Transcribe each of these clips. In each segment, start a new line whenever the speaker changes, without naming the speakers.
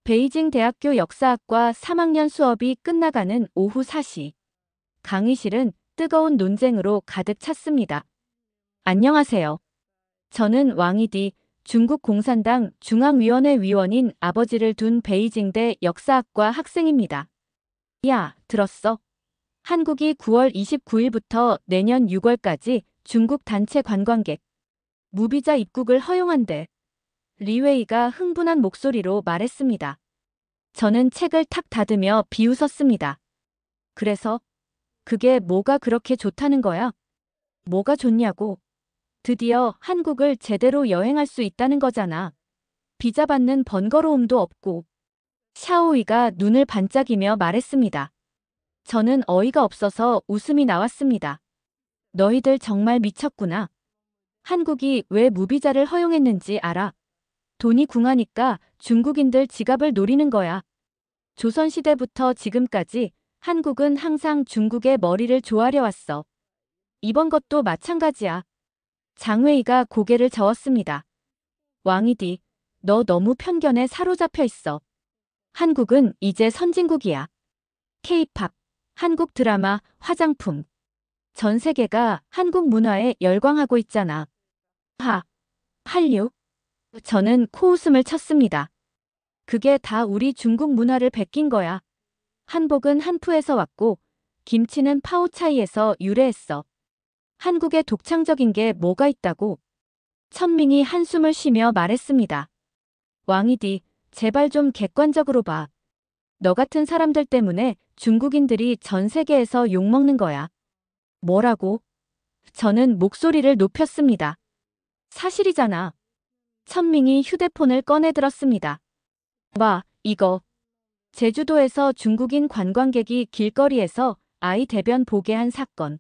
베이징 대학교 역사학과 3학년 수업이 끝나가는 오후 4시. 강의실은 뜨거운 논쟁으로 가득 찼습니다. 안녕하세요. 저는 왕이디 중국 공산당 중앙위원회 위원인 아버지를 둔 베이징대 역사학과 학생입니다. 야, 들었어? 한국이 9월 29일부터 내년 6월까지 중국 단체 관광객 무비자 입국을 허용한대. 리웨이가 흥분한 목소리로 말했습니다. 저는 책을 탁 닫으며 비웃었습니다. 그래서 그게 뭐가 그렇게 좋다는 거야? 뭐가 좋냐고. 드디어 한국을 제대로 여행할 수 있다는 거잖아. 비자 받는 번거로움도 없고. 샤오이가 눈을 반짝이며 말했습니다. 저는 어이가 없어서 웃음이 나왔습니다. 너희들 정말 미쳤구나. 한국이 왜 무비자를 허용했는지 알아? 돈이 궁하니까 중국인들 지갑을 노리는 거야. 조선시대부터 지금까지 한국은 항상 중국의 머리를 조아려 왔어. 이번 것도 마찬가지야. 장웨이가 고개를 저었습니다. 왕이디, 너 너무 편견에 사로잡혀 있어. 한국은 이제 선진국이야. K-팝, 한국 드라마, 화장품. 전 세계가 한국 문화에 열광하고 있잖아. 한류? 저는 코웃음을 쳤습니다. 그게 다 우리 중국 문화를 베낀 거야. 한복은 한푸에서 왔고 김치는 파오차이에서 유래했어. 한국에 독창적인 게 뭐가 있다고? 천밍이 한숨을 쉬며 말했습니다. 왕이디, 제발 좀 객관적으로 봐. 너 같은 사람들 때문에 중국인들이 전 세계에서 욕먹는 거야. 뭐라고? 저는 목소리를 높였습니다. 사실이잖아. 천밍이 휴대폰을 꺼내 들었습니다. 봐, 이거. 제주도에서 중국인 관광객이 길거리에서 아이 대변 보게 한 사건.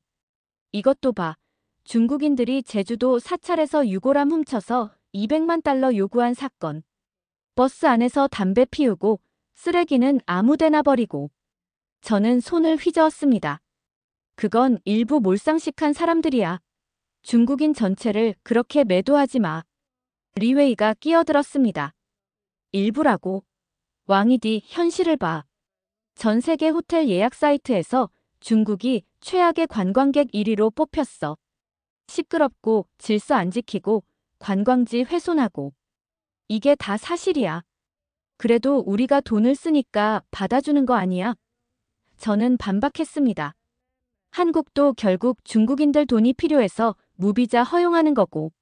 이것도 봐. 중국인들이 제주도 사찰에서 유골함 훔쳐서 200만 달러 요구한 사건. 버스 안에서 담배 피우고 쓰레기는 아무데나 버리고. 저는 손을 휘저었습니다. 그건 일부 몰상식한 사람들이야. 중국인 전체를 그렇게 매도하지 마. 리웨이가 끼어들었습니다. 일부라고. 왕이디, 현실을 봐. 전 세계 호텔 예약 사이트에서 중국이 최악의 관광객 1위로 뽑혔어. 시끄럽고 질서 안 지키고 관광지 훼손하고. 이게 다 사실이야. 그래도 우리가 돈을 쓰니까 받아주는 거 아니야? 저는 반박했습니다. 한국도 결국 중국인들 돈이 필요해서 무비자 허용하는 거고.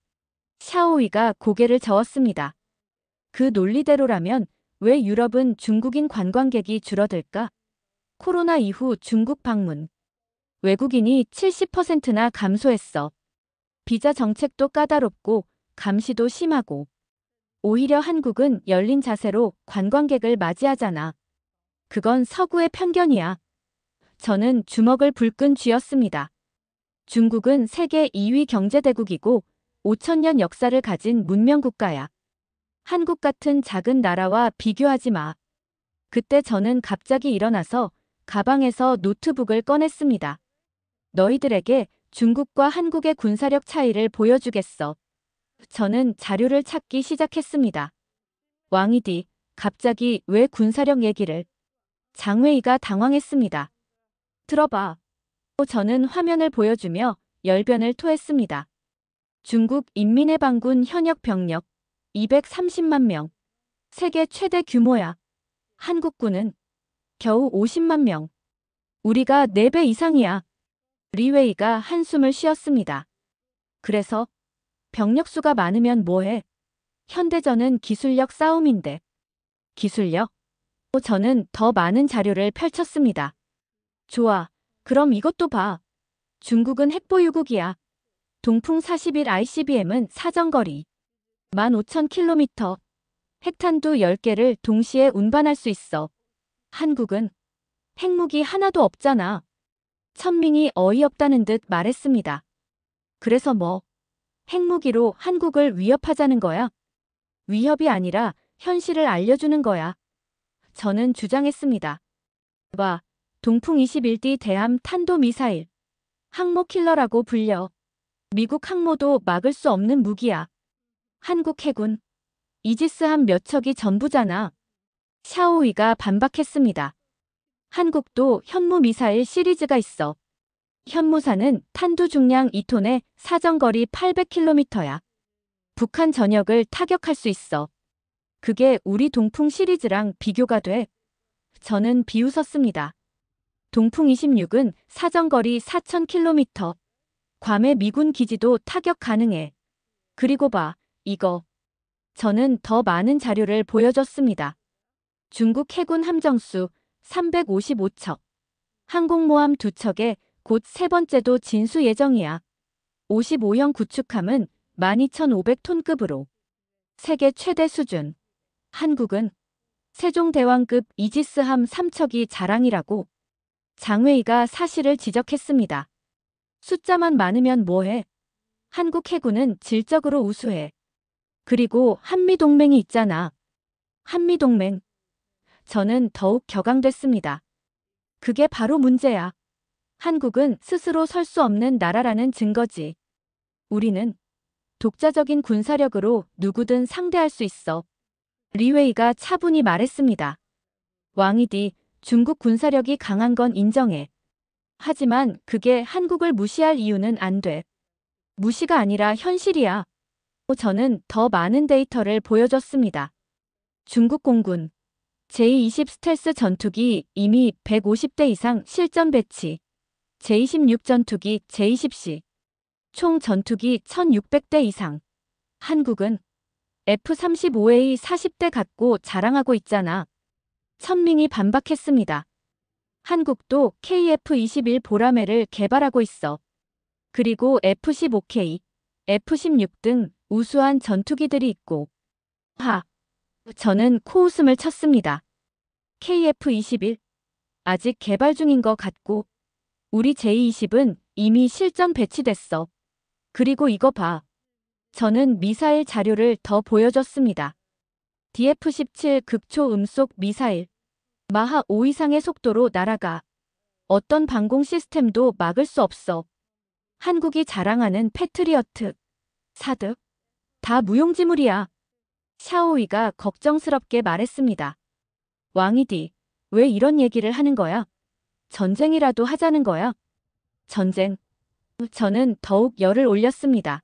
샤오이가 고개를 저었습니다. 그 논리대로라면 왜 유럽은 중국인 관광객이 줄어들까? 코로나 이후 중국 방문. 외국인이 70%나 감소했어. 비자 정책도 까다롭고 감시도 심하고. 오히려 한국은 열린 자세로 관광객을 맞이하잖아. 그건 서구의 편견이야. 저는 주먹을 불끈 쥐었습니다. 중국은 세계 2위 경제대국이고 5천년 역사를 가진 문명국가야. 한국 같은 작은 나라와 비교하지 마. 그때 저는 갑자기 일어나서 가방에서 노트북을 꺼냈습니다. 너희들에게 중국과 한국의 군사력 차이를 보여주겠어. 저는 자료를 찾기 시작했습니다. 왕이디, 갑자기 왜 군사력 얘기를? 장웨이가 당황했습니다. 들어봐. 저는 화면을 보여주며 열변을 토했습니다. 중국 인민해방군 현역 병력 230만 명. 세계 최대 규모야. 한국군은 겨우 50만 명. 우리가 4배 이상이야. 리웨이가 한숨을 쉬었습니다. 그래서 병력 수가 많으면 뭐해? 현대전은 기술력 싸움인데. 기술력? 저는 더 많은 자료를 펼쳤습니다. 좋아. 그럼 이것도 봐. 중국은 핵보유국이야. 동풍 41 ICBM은 사정거리 15,000km. 핵탄두 10개를 동시에 운반할 수 있어. 한국은 핵무기 하나도 없잖아. 천밍이 어이없다는 듯 말했습니다. 그래서 뭐? 핵무기로 한국을 위협하자는 거야? 위협이 아니라 현실을 알려주는 거야. 저는 주장했습니다. 봐, 동풍 21D 대함 탄도미사일. 항모 킬러라고 불려. 미국 항모도 막을 수 없는 무기야. 한국 해군. 이지스함 몇 척이 전부잖아. 샤오위가 반박했습니다. 한국도 현무미사일 시리즈가 있어. 현무사는 탄두 중량 2톤에 사정거리 800km야. 북한 전역을 타격할 수 있어. 그게 우리 동풍 시리즈랑 비교가 돼. 저는 비웃었습니다. 동풍 26은 사정거리 4000km. 괌의 미군 기지도 타격 가능해. 그리고 봐, 이거. 저는 더 많은 자료를 보여줬습니다. 중국 해군 함정수 355척. 항공모함 2척에 곧 세 번째도 진수 예정이야. 55형 구축함은 12,500톤급으로. 세계 최대 수준. 한국은 세종대왕급 이지스함 3척이 자랑이라고. 장웨이가 사실을 지적했습니다. 숫자만 많으면 뭐해? 한국 해군은 질적으로 우수해. 그리고 한미동맹이 있잖아. 한미동맹. 저는 더욱 격앙됐습니다. 그게 바로 문제야. 한국은 스스로 설 수 없는 나라라는 증거지. 우리는 독자적인 군사력으로 누구든 상대할 수 있어. 리웨이가 차분히 말했습니다. 왕이디, 중국 군사력이 강한 건 인정해. 하지만 그게 한국을 무시할 이유는 안 돼. 무시가 아니라 현실이야. 저는 더 많은 데이터를 보여줬습니다. 중국 공군 제-20 스텔스 전투기 이미 150대 이상 실전 배치. 제-26 전투기 제-20C. 총 전투기 1600대 이상. 한국은 F-35A 40대 갖고 자랑하고 있잖아. 천밍이 반박했습니다. 한국도 KF-21 보라매를 개발하고 있어. 그리고 F-15K, F-16 등 우수한 전투기들이 있고. 저는 코웃음을 쳤습니다. KF-21 아직 개발 중인 것 같고 우리 제-20은 이미 실전 배치됐어. 그리고 이거 봐. 저는 미사일 자료를 더 보여줬습니다. DF-17 극초 음속 미사일. 마하 5 이상의 속도로 날아가. 어떤 방공 시스템도 막을 수 없어. 한국이 자랑하는 패트리어트, 사드. 다 무용지물이야. 샤오위가 걱정스럽게 말했습니다. 왕이디, 왜 이런 얘기를 하는 거야? 전쟁이라도 하자는 거야? 전쟁. 저는 더욱 열을 올렸습니다.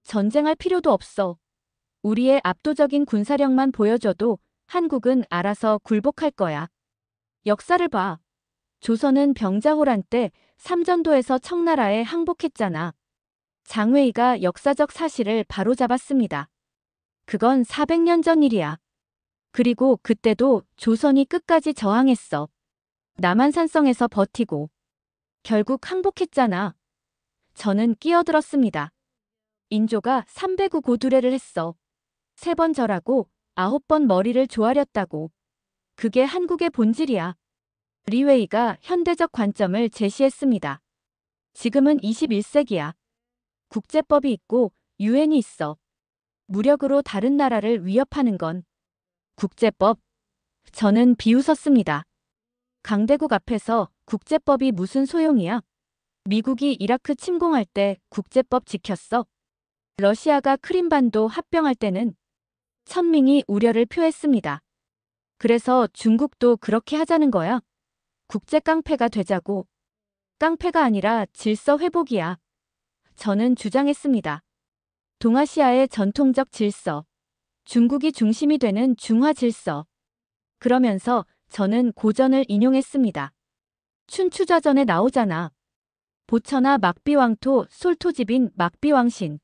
전쟁할 필요도 없어. 우리의 압도적인 군사력만 보여줘도 한국은 알아서 굴복할 거야. 역사를 봐. 조선은 병자호란 때 삼전도에서 청나라에 항복했잖아. 장웨이가 역사적 사실을 바로잡았습니다. 그건 400년 전 일이야. 그리고 그때도 조선이 끝까지 저항했어. 남한산성에서 버티고. 결국 항복했잖아. 저는 끼어들었습니다. 인조가 309 고두례를 했어. 3번 절하고 9번 머리를 조아렸다고. 그게 한국의 본질이야. 리웨이가 현대적 관점을 제시했습니다. 지금은 21세기야. 국제법이 있고 유엔이 있어. 무력으로 다른 나라를 위협하는 건 국제법. 저는 비웃었습니다. 강대국 앞에서 국제법이 무슨 소용이야? 미국이 이라크 침공할 때 국제법 지켰어. 러시아가 크림반도 합병할 때는. 천밍이 우려를 표했습니다. 그래서 중국도 그렇게 하자는 거야. 국제 깡패가 되자고. 깡패가 아니라 질서 회복이야. 저는 주장했습니다. 동아시아의 전통적 질서. 중국이 중심이 되는 중화 질서. 그러면서 저는 고전을 인용했습니다. 춘추좌전에 나오잖아. 보처나 막비왕토 솔토집인 막비왕신.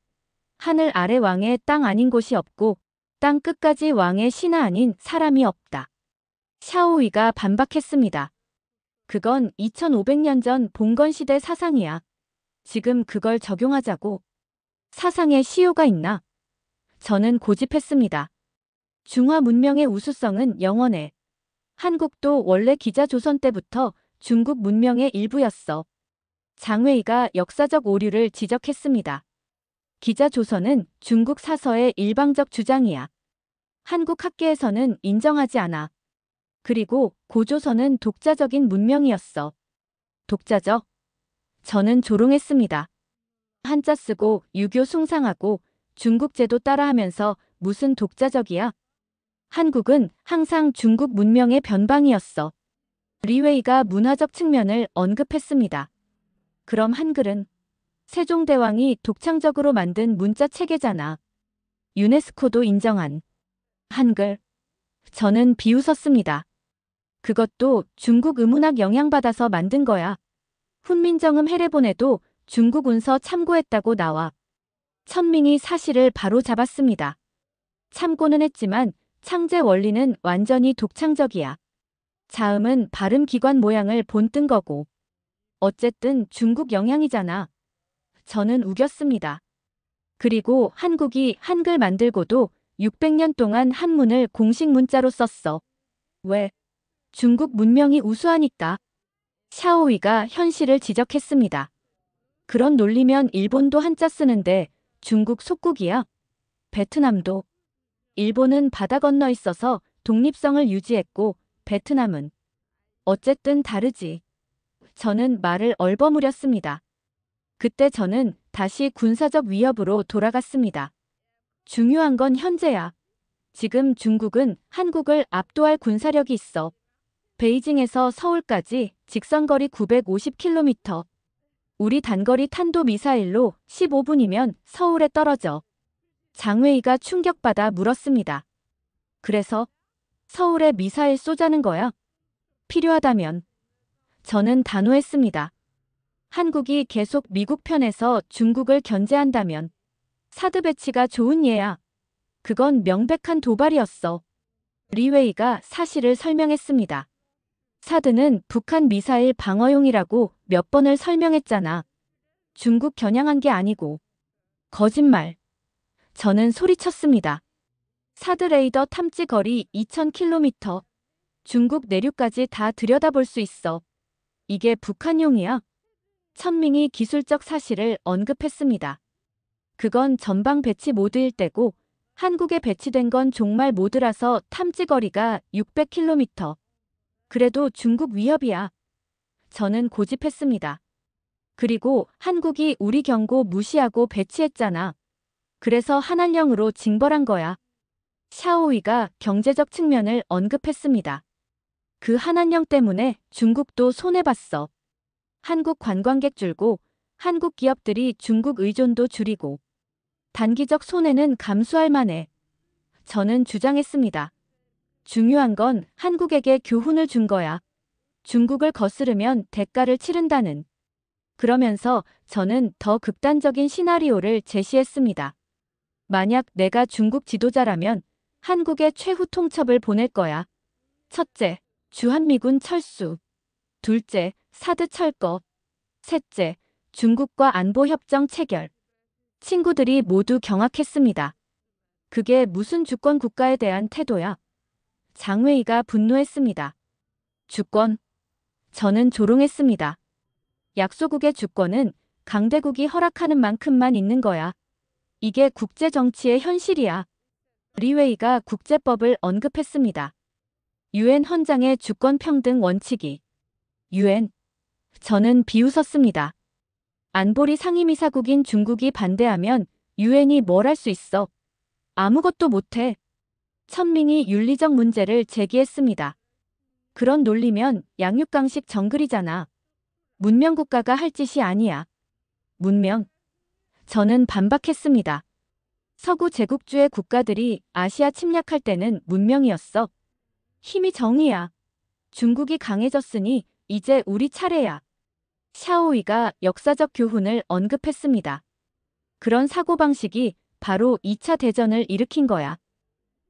하늘 아래 왕의 땅 아닌 곳이 없고 땅 끝까지 왕의 신하 아닌 사람이 없다. 샤오위가 반박했습니다. 그건 2500년 전 봉건시대 사상이야. 지금 그걸 적용하자고. 사상에 시효가 있나? 저는 고집했습니다. 중화 문명의 우수성은 영원해. 한국도 원래 기자조선 때부터 중국 문명의 일부였어. 장웨이가 역사적 오류를 지적했습니다. 기자조선은 중국 사서의 일방적 주장이야. 한국 학계에서는 인정하지 않아. 그리고 고조선은 독자적인 문명이었어. 독자적? 저는 조롱했습니다. 한자 쓰고 유교 숭상하고 중국 제도 따라하면서 무슨 독자적이야? 한국은 항상 중국 문명의 변방이었어. 리웨이가 문화적 측면을 언급했습니다. 그럼 한글은 세종대왕이 독창적으로 만든 문자 체계잖아. 유네스코도 인정한 한글. 저는 비웃었습니다. 그것도 중국 의문학 영향받아서 만든 거야. 훈민정음 해례본에도 중국 운서 참고했다고 나와. 천밍이 사실을 바로 잡았습니다. 참고는 했지만 창제 원리는 완전히 독창적이야. 자음은 발음 기관 모양을 본뜬 거고. 어쨌든 중국 영향이잖아. 저는 우겼습니다. 그리고 한국이 한글 만들고도 600년 동안 한문을 공식 문자로 썼어. 왜? 중국 문명이 우수하니까. 샤오위가 현실을 지적했습니다. 그런 논리면 일본도 한자 쓰는데 중국 속국이야. 베트남도. 일본은 바다 건너 있어서 독립성을 유지했고 베트남은 어쨌든 다르지. 저는 말을 얼버무렸습니다. 그때 저는 다시 군사적 위협으로 돌아갔습니다. 중요한 건 현재야. 지금 중국은 한국을 압도할 군사력이 있어. 베이징에서 서울까지 직선거리 950km. 우리 단거리 탄도미사일로 15분이면 서울에 떨어져. 장웨이가 충격받아 물었습니다. 그래서 서울에 미사일 쏘자는 거야? 필요하다면. 저는 단호했습니다. 한국이 계속 미국 편에서 중국을 견제한다면 사드 배치가 좋은 예야. 그건 명백한 도발이었어. 리웨이가 사실을 설명했습니다. 사드는 북한 미사일 방어용이라고 몇 번을 설명했잖아. 중국 겨냥한 게 아니고. 거짓말. 저는 소리쳤습니다. 사드 레이더 탐지 거리 2000km. 중국 내륙까지 다 들여다볼 수 있어. 이게 북한용이야. 천밍이 기술적 사실을 언급했습니다. 그건 전방 배치 모드일 때고 한국에 배치된 건 종말 모드라서 탐지 거리가 600km. 그래도 중국 위협이야. 저는 고집했습니다. 그리고 한국이 우리 경고 무시하고 배치했잖아. 그래서 한한령으로 징벌한 거야. 샤오위가 경제적 측면을 언급했습니다. 그 한한령 때문에 중국도 손해봤어. 한국 관광객 줄고 한국 기업들이 중국 의존도 줄이고 단기적 손해는 감수할 만해. 저는 주장했습니다. 중요한 건 한국에게 교훈을 준 거야. 중국을 거스르면 대가를 치른다는. 그러면서 저는 더 극단적인 시나리오를 제시했습니다. 만약 내가 중국 지도자라면 한국에 최후 통첩을 보낼 거야. 첫째, 주한미군 철수. 둘째, 사드 철거. 셋째, 중국과 안보협정 체결. 친구들이 모두 경악했습니다. 그게 무슨 주권 국가에 대한 태도야? 장웨이가 분노했습니다. 주권. 저는 조롱했습니다. 약소국의 주권은 강대국이 허락하는 만큼만 있는 거야. 이게 국제 정치의 현실이야. 리웨이가 국제법을 언급했습니다. 유엔 헌장의 주권 평등 원칙이. 유엔. 저는 비웃었습니다. 안보리 상임이사국인 중국이 반대하면 유엔이 뭘 할 수 있어? 아무것도 못해. 천밍이 윤리적 문제를 제기했습니다. 그런 논리면 양육강식 정글이잖아. 문명국가가 할 짓이 아니야. 문명. 저는 반박했습니다. 서구 제국주의 국가들이 아시아 침략할 때는 문명이었어. 힘이 정의야. 중국이 강해졌으니 이제 우리 차례야. 샤오위가 역사적 교훈을 언급했습니다. 그런 사고방식이 바로 2차 대전을 일으킨 거야.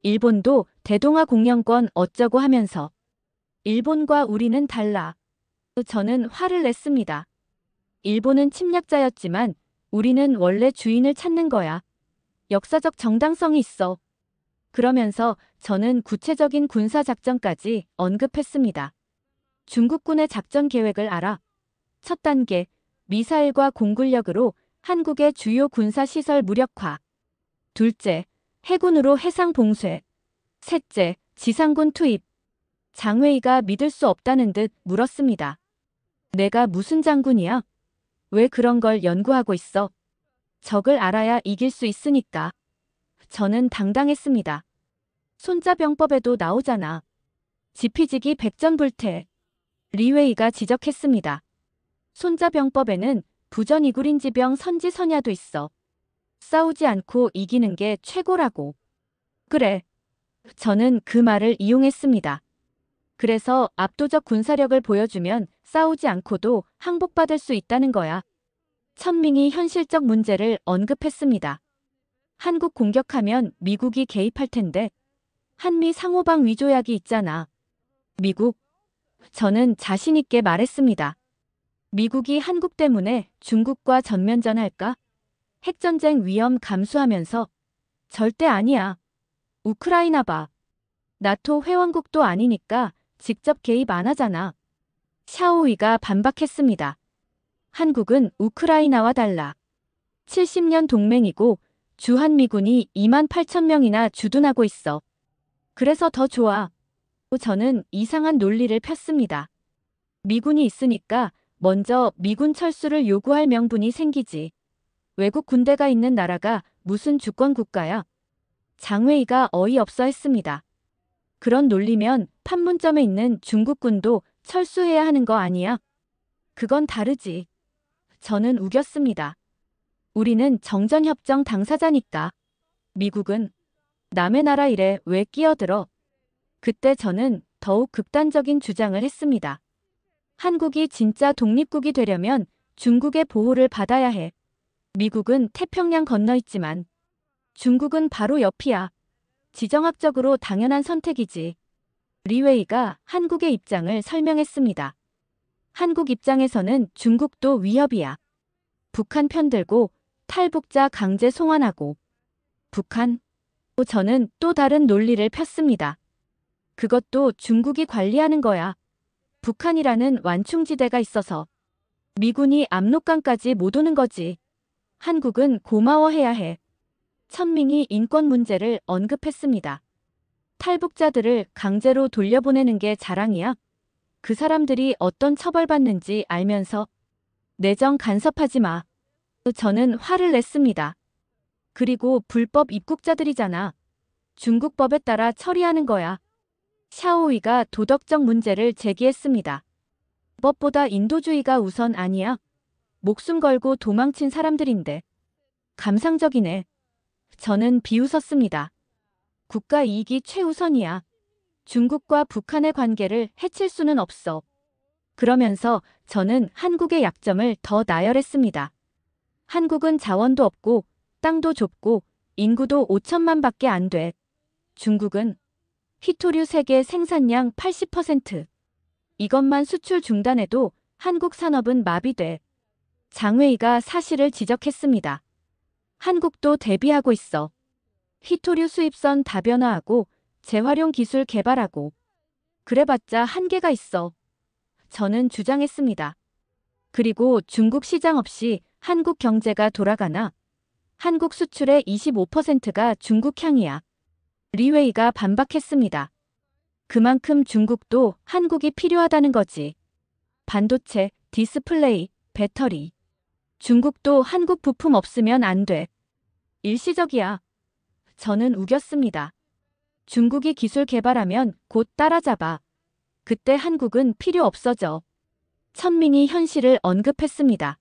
일본도 대동아 공영권 어쩌고 하면서. 일본과 우리는 달라. 저는 화를 냈습니다. 일본은 침략자였지만 우리는 원래 주인을 찾는 거야. 역사적 정당성이 있어. 그러면서 저는 구체적인 군사작전까지 언급했습니다. 중국군의 작전 계획을 알아. 첫 단계, 미사일과 공군력으로 한국의 주요 군사시설 무력화. 둘째, 해군으로 해상 봉쇄. 셋째, 지상군 투입. 장웨이가 믿을 수 없다는 듯 물었습니다. 내가 무슨 장군이야? 왜 그런 걸 연구하고 있어? 적을 알아야 이길 수 있으니까. 저는 당당했습니다. 손자병법에도 나오잖아. 지피지기 백전불태. 리웨이가 지적했습니다. 손자병법에는 부전이구린지병 선지선야도 있어. 싸우지 않고 이기는 게 최고라고. 그래. 저는 그 말을 이용했습니다. 그래서 압도적 군사력을 보여주면 싸우지 않고도 항복받을 수 있다는 거야. 천밍이 현실적 문제를 언급했습니다. 한국 공격하면 미국이 개입할 텐데 한미 상호방 위조약이 있잖아. 미국? 저는 자신 있게 말했습니다. 미국이 한국 때문에 중국과 전면전할까? 핵전쟁 위험 감수하면서 절대 아니야. 우크라이나 봐. 나토 회원국도 아니니까 직접 개입 안 하잖아. 샤오이가 반박했습니다. 한국은 우크라이나와 달라. 70년 동맹이고 주한미군이 28,000명이나 주둔하고 있어. 그래서 더 좋아. 저는 이상한 논리를 폈습니다. 미군이 있으니까 먼저 미군 철수를 요구할 명분이 생기지. 외국 군대가 있는 나라가 무슨 주권 국가야? 장웨이가 어이없어 했습니다. 그런 논리면 판문점에 있는 중국군도 철수해야 하는 거 아니야? 그건 다르지. 저는 우겼습니다. 우리는 정전협정 당사자니까. 미국은 남의 나라 일에 왜 끼어들어? 그때 저는 더욱 극단적인 주장을 했습니다. 한국이 진짜 독립국이 되려면 중국의 보호를 받아야 해. 미국은 태평양 건너 있지만 중국은 바로 옆이야. 지정학적으로 당연한 선택이지. 리웨이가 한국의 입장을 설명했습니다. 한국 입장에서는 중국도 위협이야. 북한 편들고 탈북자 강제 송환하고. 북한? 저는 또 다른 논리를 폈습니다. 그것도 중국이 관리하는 거야. 북한이라는 완충지대가 있어서. 미군이 압록강까지 못 오는 거지. 한국은 고마워해야 해. 천밍이 인권 문제를 언급했습니다. 탈북자들을 강제로 돌려보내는 게 자랑이야? 그 사람들이 어떤 처벌받는지 알면서 내정 간섭하지 마. 저는 화를 냈습니다. 그리고 불법 입국자들이잖아. 중국법에 따라 처리하는 거야. 샤오이가 도덕적 문제를 제기했습니다. 법보다 인도주의가 우선 아니야? 목숨 걸고 도망친 사람들인데. 감상적이네. 저는 비웃었습니다. 국가 이익이 최우선이야. 중국과 북한의 관계를 해칠 수는 없어. 그러면서 저는 한국의 약점을 더 나열했습니다. 한국은 자원도 없고 땅도 좁고 인구도 5천만 밖에 안 돼. 중국은 희토류 세계 생산량 80%. 이것만 수출 중단해도 한국 산업은 마비돼. 장웨이가 사실을 지적했습니다. 한국도 대비하고 있어. 희토류 수입선 다변화하고 재활용 기술 개발하고. 그래봤자 한계가 있어. 저는 주장했습니다. 그리고 중국 시장 없이 한국 경제가 돌아가나? 한국 수출의 25%가 중국향이야. 리웨이가 반박했습니다. 그만큼 중국도 한국이 필요하다는 거지. 반도체, 디스플레이, 배터리. 중국도 한국 부품 없으면 안 돼. 일시적이야. 저는 우겼습니다. 중국이 기술 개발하면 곧 따라잡아. 그때 한국은 필요 없어져. 천밍이 현실을 언급했습니다.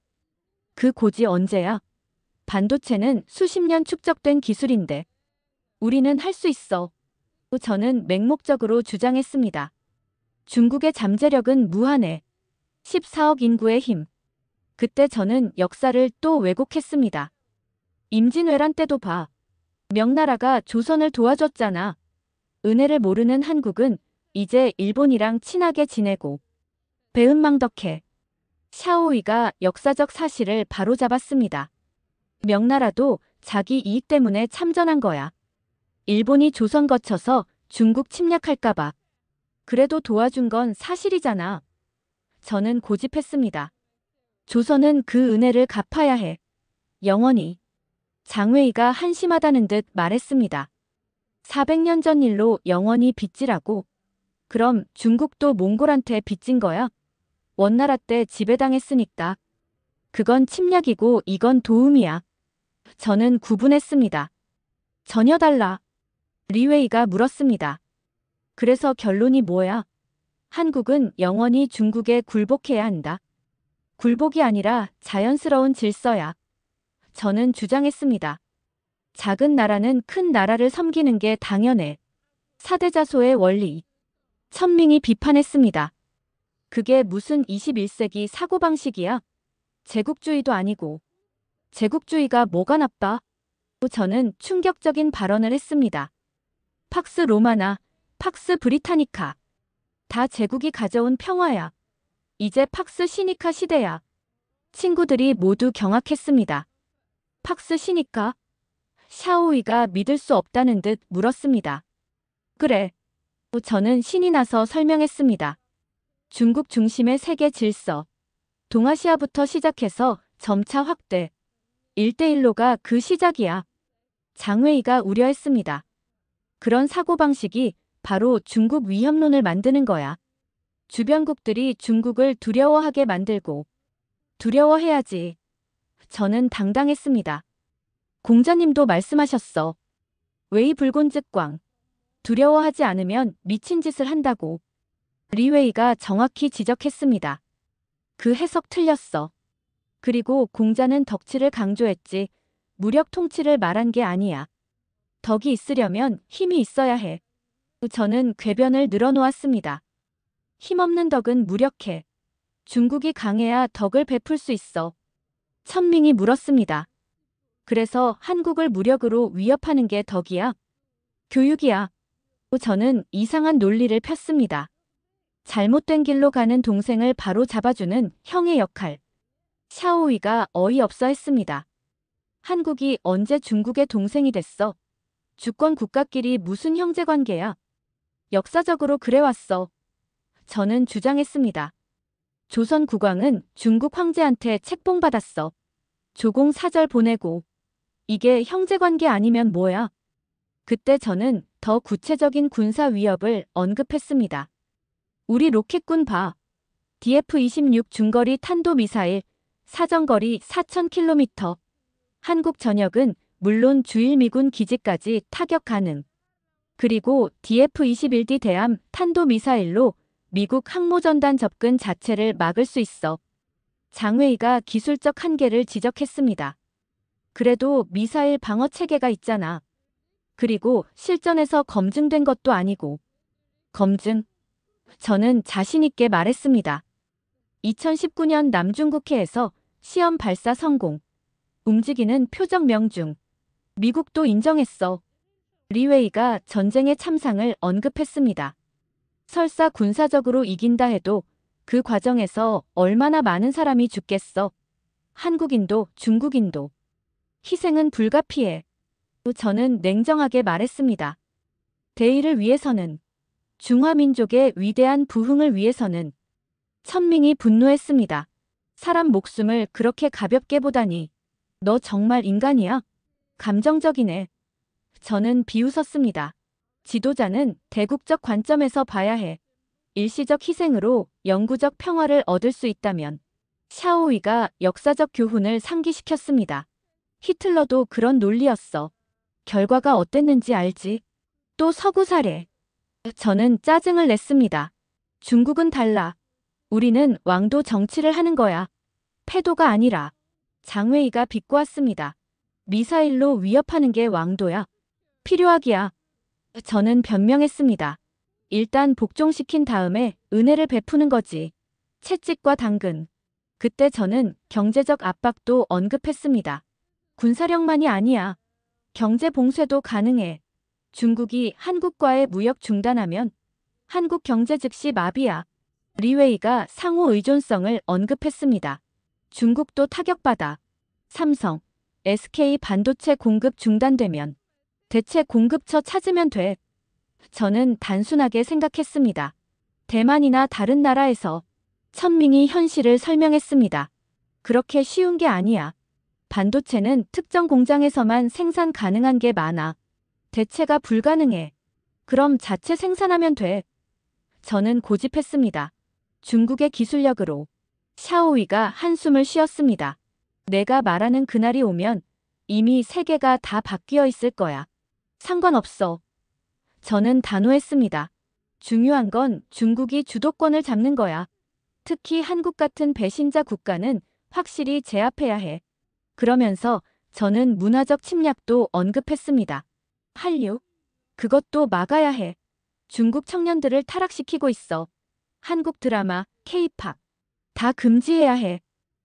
그 고지 언제야? 반도체는 수십 년 축적된 기술인데. 우리는 할 수 있어. 저는 맹목적으로 주장했습니다. 중국의 잠재력은 무한해. 14억 인구의 힘. 그때 저는 역사를 또 왜곡했습니다. 임진왜란 때도 봐. 명나라가 조선을 도와줬잖아. 은혜를 모르는 한국은 이제 일본이랑 친하게 지내고. 배은망덕해. 샤오이가 역사적 사실을 바로잡았습니다. 명나라도 자기 이익 때문에 참전한 거야. 일본이 조선 거쳐서 중국 침략할까봐. 그래도 도와준 건 사실이잖아. 저는 고집했습니다. 조선은 그 은혜를 갚아야 해. 영원히. 장웨이가 한심하다는 듯 말했습니다. 400년 전 일로 영원히 빚지라고. 그럼 중국도 몽골한테 빚진 거야? 원나라 때 지배당했으니까. 그건 침략이고 이건 도움이야. 저는 구분했습니다. 전혀 달라. 리웨이가 물었습니다. 그래서 결론이 뭐야? 한국은 영원히 중국에 굴복해야 한다. 굴복이 아니라 자연스러운 질서야. 저는 주장했습니다. 작은 나라는 큰 나라를 섬기는 게 당연해. 사대자소의 원리. 천밍이 비판했습니다. 그게 무슨 21세기 사고방식이야? 제국주의도 아니고. 제국주의가 뭐가 나빠? 저는 충격적인 발언을 했습니다. 팍스 로마나, 팍스 브리타니카. 다 제국이 가져온 평화야. 이제 팍스 시니카 시대야. 친구들이 모두 경악했습니다. 팍스 시니카? 샤오위가 믿을 수 없다는 듯 물었습니다. 그래. 저는 신이 나서 설명했습니다. 중국 중심의 세계 질서. 동아시아부터 시작해서 점차 확대. 1대1로가 그 시작이야. 장웨이가 우려했습니다. 그런 사고방식이 바로 중국 위협론을 만드는 거야. 주변국들이 중국을 두려워하게 만들고. 두려워해야지. 저는 당당했습니다. 공자님도 말씀하셨어. 웨이 불곤즉광. 두려워하지 않으면 미친 짓을 한다고. 리웨이가 정확히 지적했습니다. 그 해석 틀렸어. 그리고 공자는 덕치를 강조했지. 무력 통치를 말한 게 아니야. 덕이 있으려면 힘이 있어야 해. 저는 궤변을 늘어놓았습니다. 힘없는 덕은 무력해. 중국이 강해야 덕을 베풀 수 있어. 천밍이 물었습니다. 그래서 한국을 무력으로 위협하는 게 덕이야? 교육이야. 저는 이상한 논리를 폈습니다. 잘못된 길로 가는 동생을 바로 잡아주는 형의 역할. 샤오위가 어이없어 했습니다. 한국이 언제 중국의 동생이 됐어? 주권 국가끼리 무슨 형제관계야? 역사적으로 그래왔어. 저는 주장했습니다. 조선 국왕은 중국 황제한테 책봉받았어. 조공 사절 보내고. 이게 형제관계 아니면 뭐야? 그때 저는 더 구체적인 군사 위협을 언급했습니다. 우리 로켓군 봐. DF-26 중거리 탄도미사일, 사정거리 4,000km. 한국 전역은 물론 주일 미군 기지까지 타격 가능. 그리고 DF-21D 대함 탄도미사일로 미국 항모전단 접근 자체를 막을 수 있어. 장웨이가 기술적 한계를 지적했습니다. 그래도 미사일 방어 체계가 있잖아. 그리고 실전에서 검증된 것도 아니고. 검증? 저는 자신 있게 말했습니다. 2019년 남중국해에서 시험 발사 성공. 움직이는 표적 명중. 미국도 인정했어. 리웨이가 전쟁의 참상을 언급했습니다. 설사 군사적으로 이긴다 해도 그 과정에서 얼마나 많은 사람이 죽겠어. 한국인도 중국인도. 희생은 불가피해. 저는 냉정하게 말했습니다. 대의를 위해서는, 중화민족의 위대한 부흥을 위해서는. 천밍이 분노했습니다. 사람 목숨을 그렇게 가볍게 보다니. 너 정말 인간이야? 감정적이네. 저는 비웃었습니다. 지도자는 대국적 관점에서 봐야 해. 일시적 희생으로 영구적 평화를 얻을 수 있다면. 샤오위가 역사적 교훈을 상기시켰습니다. 히틀러도 그런 논리였어. 결과가 어땠는지 알지? 또 서구 사례. 저는 짜증을 냈습니다. 중국은 달라. 우리는 왕도 정치를 하는 거야. 패도가 아니라. 장웨이가 비꼬았습니다. 미사일로 위협하는 게 왕도야. 필요하기야. 저는 변명했습니다. 일단 복종시킨 다음에 은혜를 베푸는 거지. 채찍과 당근. 그때 저는 경제적 압박도 언급했습니다. 군사력만이 아니야. 경제 봉쇄도 가능해. 중국이 한국과의 무역 중단하면 한국 경제 즉시 마비야. 리웨이가 상호 의존성을 언급했습니다. 중국도 타격받아. 삼성, SK 반도체 공급 중단되면 대체 공급처 찾으면 돼. 저는 단순하게 생각했습니다. 대만이나 다른 나라에서. 천밍이 현실을 설명했습니다. 그렇게 쉬운 게 아니야. 반도체는 특정 공장에서만 생산 가능한 게 많아. 대체가 불가능해. 그럼 자체 생산하면 돼. 저는 고집했습니다. 중국의 기술력으로. 샤오위가 한숨을 쉬었습니다. 내가 말하는 그날이 오면 이미 세계가 다 바뀌어 있을 거야. 상관없어. 저는 단호했습니다. 중요한 건 중국이 주도권을 잡는 거야. 특히 한국 같은 배신자 국가는 확실히 제압해야 해. 그러면서 저는 문화적 침략도 언급했습니다. 한류? 그것도 막아야 해. 중국 청년들을 타락시키고 있어. 한국 드라마, K-팝 다 금지해야 해.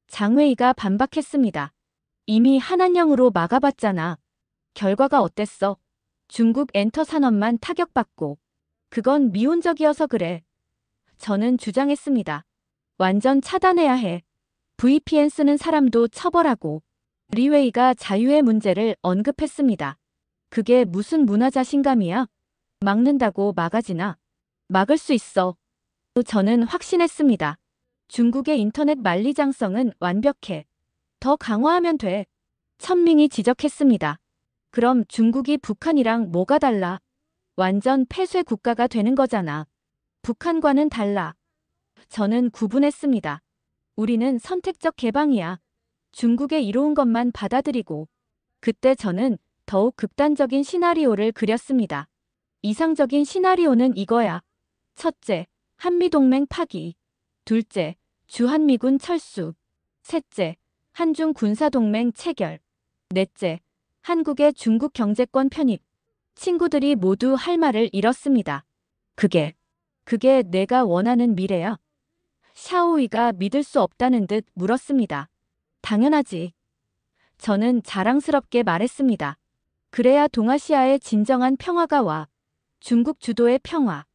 장웨이가 반박했습니다. 이미 한한령으로 막아봤잖아. 결과가 어땠어? 중국 엔터 산업만 타격받고. 그건 미온적이어서 그래. 저는 주장했습니다. 완전 차단해야 해. VPN 쓰는 사람도 처벌하고. 리웨이가 자유의 문제를 언급했습니다. 그게 무슨 문화 자신감이야? 막는다고 막아지나? 막을 수 있어. 또 저는 확신했습니다. 중국의 인터넷 만리장성은 완벽해. 더 강화하면 돼. 천밍이 지적했습니다. 그럼 중국이 북한이랑 뭐가 달라? 완전 폐쇄 국가가 되는 거잖아. 북한과는 달라. 저는 구분했습니다. 우리는 선택적 개방이야. 중국에 이로운 것만 받아들이고. 그때 저는 더욱 극단적인 시나리오를 그렸습니다. 이상적인 시나리오는 이거야. 첫째, 한미동맹 파기. 둘째, 주한미군 철수. 셋째, 한중 군사동맹 체결. 넷째, 한국의 중국 경제권 편입. 친구들이 모두 할 말을 잃었습니다. 그게 내가 원하는 미래야? 샤오이가 믿을 수 없다는 듯 물었습니다. 당연하지. 저는 자랑스럽게 말했습니다. 그래야 동아시아의 진정한 평화가 와. 중국 주도의 평화.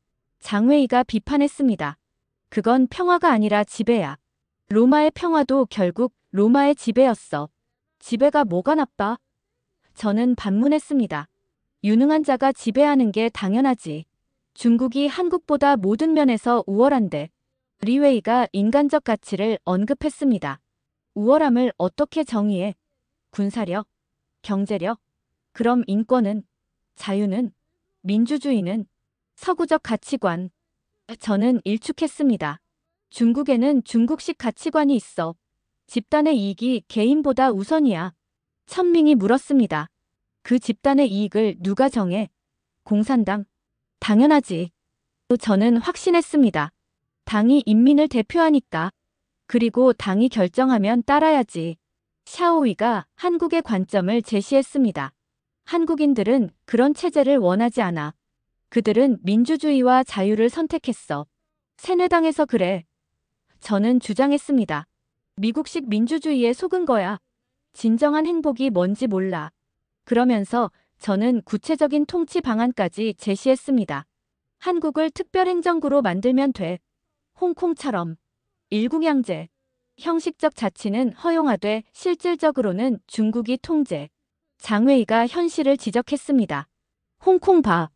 장웨이가 비판했습니다. 그건 평화가 아니라 지배야. 로마의 평화도 결국 로마의 지배였어. 지배가 뭐가 나빠? 저는 반문했습니다. 유능한 자가 지배하는 게 당연하지. 중국이 한국보다 모든 면에서 우월한데. 리웨이가 인간적 가치를 언급했습니다. 우월함을 어떻게 정의해? 군사력? 경제력? 그럼 인권은? 자유는? 민주주의는? 서구적 가치관. 저는 일축했습니다. 중국에는 중국식 가치관이 있어. 집단의 이익이 개인보다 우선이야. 천밍이 물었습니다. 그 집단의 이익을 누가 정해? 공산당? 당연하지. 또 저는 확신했습니다. 당이 인민을 대표하니까. 그리고 당이 결정하면 따라야지. 샤오위가 한국의 관점을 제시했습니다. 한국인들은 그런 체제를 원하지 않아. 그들은 민주주의와 자유를 선택했어. 새누리당에서 그래. 저는 주장했습니다. 미국식 민주주의에 속은 거야. 진정한 행복이 뭔지 몰라. 그러면서 저는 구체적인 통치 방안까지 제시했습니다. 한국을 특별행정구로 만들면 돼. 홍콩처럼. 일국양제. 형식적 자치는 허용하되 실질적으로는 중국이 통제. 장웨이가 현실을 지적했습니다. 홍콩 봐.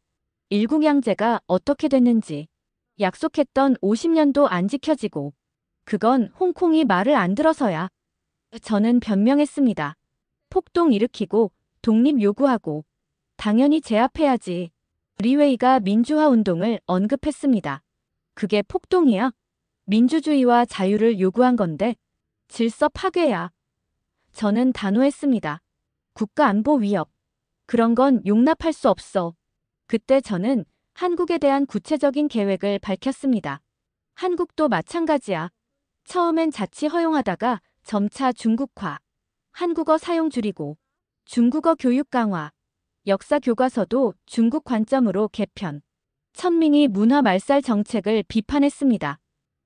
일국양제가 어떻게 됐는지. 약속했던 50년도 안 지켜지고. 그건 홍콩이 말을 안 들어서야. 저는 변명했습니다. 폭동 일으키고 독립 요구하고. 당연히 제압해야지. 리웨이가 민주화 운동을 언급했습니다. 그게 폭동이야? 민주주의와 자유를 요구한 건데. 질서 파괴야. 저는 단호했습니다. 국가안보 위협. 그런 건 용납할 수 없어. 그때 저는 한국에 대한 구체적인 계획을 밝혔습니다. 한국도 마찬가지야. 처음엔 자치 허용하다가 점차 중국화. 한국어 사용 줄이고. 중국어 교육 강화. 역사 교과서도 중국 관점으로 개편. 천밍이 문화 말살 정책을 비판했습니다.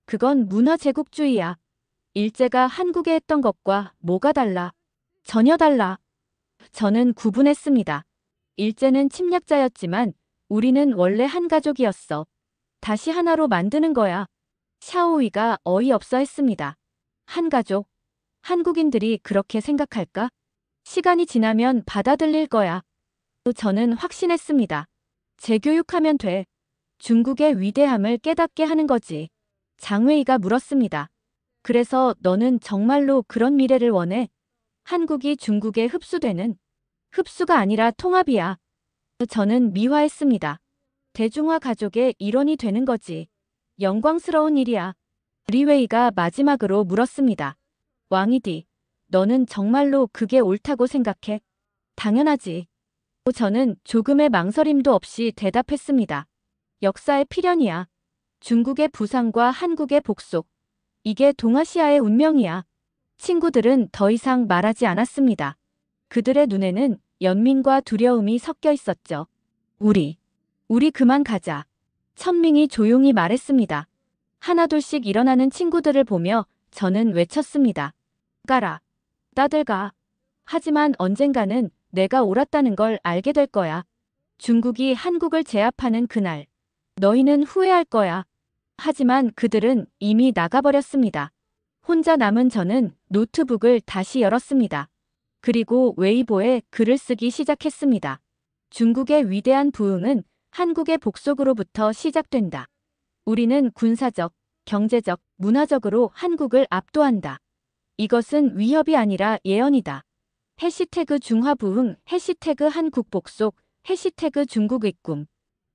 그건 문화 제국주의야. 일제가 한국에 했던 것과 뭐가 달라? 전혀 달라. 저는 구분했습니다. 일제는 침략자였지만 우리는 원래 한 가족이었어. 다시 하나로 만드는 거야. 샤오위가 어이없어 했습니다. 한 가족. 한국인들이 그렇게 생각할까? 시간이 지나면 받아들일 거야. 또 저는 확신했습니다. 재교육하면 돼. 중국의 위대함을 깨닫게 하는 거지. 장웨이가 물었습니다. 그래서 너는 정말로 그런 미래를 원해? 한국이 중국에 흡수되는? 흡수가 아니라 통합이야. 저는 미화했습니다. 대중화 가족의 일원이 되는 거지. 영광스러운 일이야. 리웨이가 마지막으로 물었습니다. 왕이디, 너는 정말로 그게 옳다고 생각해? 당연하지. 저는 조금의 망설임도 없이 대답했습니다. 역사의 필연이야. 중국의 부상과 한국의 복속. 이게 동아시아의 운명이야. 친구들은 더 이상 말하지 않았습니다. 그들의 눈에는 연민과 두려움이 섞여 있었죠. 우리 그만 가자. 천밍이 조용히 말했습니다. 하나둘씩 일어나는 친구들을 보며 저는 외쳤습니다. 가라. 다들 가. 하지만 언젠가는 내가 옳았다는 걸 알게 될 거야. 중국이 한국을 제압하는 그날. 너희는 후회할 거야. 하지만 그들은 이미 나가버렸습니다. 혼자 남은 저는 노트북을 다시 열었습니다. 그리고 웨이보에 글을 쓰기 시작했습니다. 중국의 위대한 부흥은 한국의 복속으로부터 시작된다. 우리는 군사적, 경제적, 문화적으로 한국을 압도한다. 이것은 위협이 아니라 예언이다. 해시태그 중화부흥, 해시태그 한국복속, 해시태그 중국의 꿈.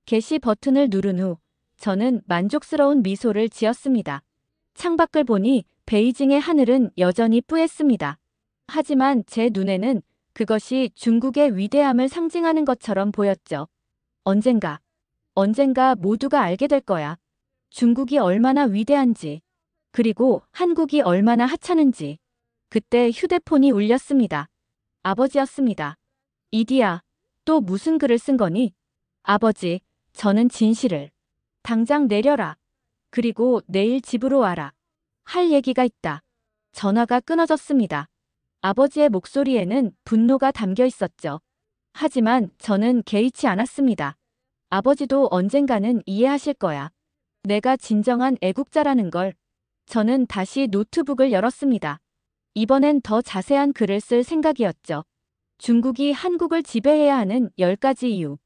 게시 버튼을 누른 후 저는 만족스러운 미소를 지었습니다. 창밖을 보니 베이징의 하늘은 여전히 뿌했습니다. 하지만 제 눈에는 그것이 중국의 위대함을 상징하는 것처럼 보였죠. 언젠가 모두가 알게 될 거야. 중국이 얼마나 위대한지, 그리고 한국이 얼마나 하찮은지. 그때 휴대폰이 울렸습니다. 아버지였습니다. 이디야, 또 무슨 글을 쓴 거니? 아버지, 저는 진실을. 당장 내려라. 그리고 내일 집으로 와라. 할 얘기가 있다. 전화가 끊어졌습니다. 아버지의 목소리에는 분노가 담겨 있었죠. 하지만 저는 개의치 않았습니다. 아버지도 언젠가는 이해하실 거야. 내가 진정한 애국자라는 걸. 저는 다시 노트북을 열었습니다. 이번엔 더 자세한 글을 쓸 생각이었죠. 중국이 한국을 지배해야 하는 10가지 이유.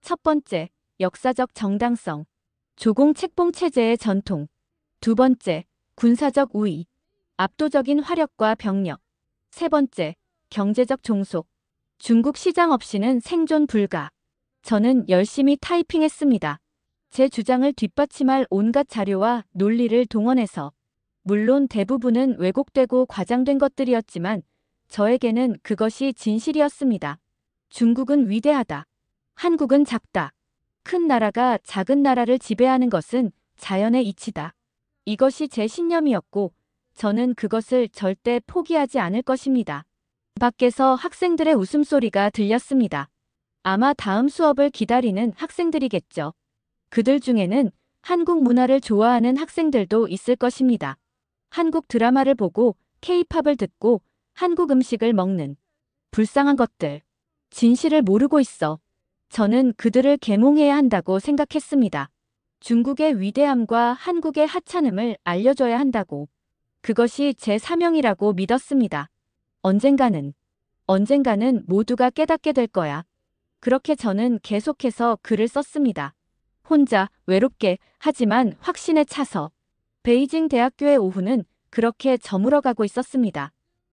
첫 번째, 역사적 정당성. 조공 책봉 체제의 전통. 두 번째, 군사적 우위. 압도적인 화력과 병력. 세 번째, 경제적 종속. 중국 시장 없이는 생존 불가. 저는 열심히 타이핑했습니다. 제 주장을 뒷받침할 온갖 자료와 논리를 동원해서. 물론 대부분은 왜곡되고 과장된 것들이었지만 저에게는 그것이 진실이었습니다. 중국은 위대하다. 한국은 작다. 큰 나라가 작은 나라를 지배하는 것은 자연의 이치다. 이것이 제 신념이었고 저는 그것을 절대 포기하지 않을 것입니다. 밖에서 학생들의 웃음소리가 들렸습니다. 아마 다음 수업을 기다리는 학생들이겠죠. 그들 중에는 한국 문화를 좋아하는 학생들도 있을 것입니다. 한국 드라마를 보고 K-팝을 듣고 한국 음식을 먹는 불쌍한 것들. 진실을 모르고 있어. 저는 그들을 계몽해야 한다고 생각했습니다. 중국의 위대함과 한국의 하찮음을 알려줘야 한다고. 그것이 제 사명이라고 믿었습니다. 언젠가는 모두가 깨닫게 될 거야. 그렇게 저는 계속해서 글을 썼습니다. 혼자, 외롭게, 하지만 확신에 차서. 베이징 대학교의 오후는 그렇게 저물어가고 있었습니다.